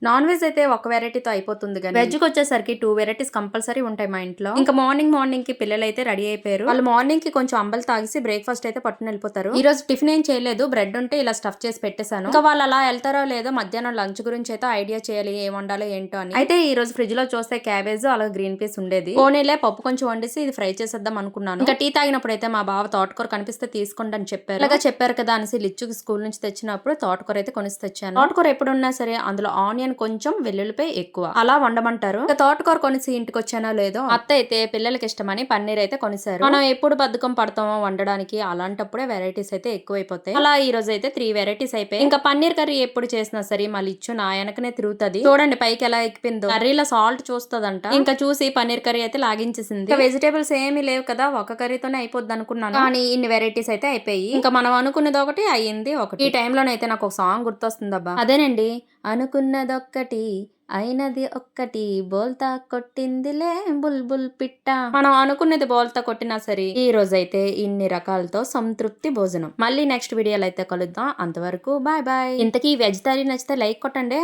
Non veg అయితే ఒక వెరైటీతో అయిపోతుంది కానీ వెజ్ కి వచ్చేసరికి 2 వెరైటీస్ కంపల్సరీ ఉంటాయి మా ఇంట్లో. ఇంకా మార్నింగ్ కి పిల్లలు అయితే రెడీ అయిపోయారు. వాళ్ళు మార్నింగ్ కి కొంచెం అంబలు తాగేసి బ్రేక్ఫాస్ట్ అయితే పట్టుకుని వెళ్ళిపోతారు. ఈ రోజు టిఫిన్ ఏం చేయలేదు, బ్రెడ్ ఉంటే ఇలా స్టఫ్ చేసి పెట్టేశాను. ఇంకా వాళ్ళు అలా వెళ్తారో లేదో మధ్యాహ్నం లంచ్ గురించి అయితే ఐడియా చేయాలి ఏం వండాలో ఏంటో అని. అయితే ఈ రోజు ఫ్రిడ్జ్ లో చూస్తే క్యాబేజ్ అలాగే గ్రీన్ పీస్ ఉండేది. పోనీలే పప్పు కొంచెం వండేసి ఇది ఫ్రై చేసేద్దాం అనుకున్నాను. ఇంకా టీ తాగినప్పుడు అయితే మా బావ తోటకూర కనిపిస్తే తీసుకోండి అని చెప్పారు. అలాగా చెప్పారు కదా అనేసి లిచ్చుకి స్కూల్ నుంచి తెచ్చినప్పుడు తోటకూర అయితే కొనిసి తెచ్చాను. తోటకూర ఎప్పుడున్నా సరే అందులో ఆనియన్ కొంచెం వెల్లుల్లిపై ఎక్కువ అలా వండమంటారు. ఇంకా తోటకూర కొనిసి ఇంటికి వచ్చానో లేదో అత్త అయితే పిల్లలకి ఇష్టమని పన్నీర్ అయితే కొనిసారు. మనం ఎప్పుడు బద్ధకం పడతామో వండడానికి అలాంటప్పుడే వెరైటీస్ అయితే ఎక్కువైపోతాయి. అలా ఈ రోజు అయితే 3 వెరైటీస్ అయిపోయాయి. ఇంకా పన్నీర్ కర్రీ ఎప్పుడు చేసినా సరే మళ్ళీ ఇచ్చు నా వెనకనే తిరుగుతుంది. చూడండి పైకి ఎలా ఎక్కిపోయిందో. కర్రీలో సాల్ట్ చూస్తుందంట. ఇంకా చూసి పన్నీర్ కర్రీ అయితే లాగించేసింది. ఇంకా వెజిటేబుల్స్ ఏమీ లేవు కదా, ఒక కర్రీతోనే అయిపోద్ది అనుకున్నాను. కానీ ఇన్ని వెరైటీస్ అయితే అయిపోయి ఇంకా మనం అనుకున్నది ఒకటి అయ్యింది ఒకటి. ఈ టైంలోనైతే నాకు ఒక సాంగ్ గుర్తొస్తుంది అబ్బా. అదేనండి, అనుకున్నదొక్కటి అయినది ఒక్కటి బోల్తా కొట్టిందిలే బుల్బుల్ పిట్ట. మనం అనుకున్నది బోల్తా కొట్టినా సరే ఈ రోజైతే ఇన్ని రకాలతో సంతృప్తి భోజనం. మళ్ళీ నెక్స్ట్ వీడియోలో అయితే కలుద్దాం. అంతవరకు బాయ్ బాయ్. ఇంతకీ వెజిటేరియన్ నచ్చితే లైక్ కొట్టండి.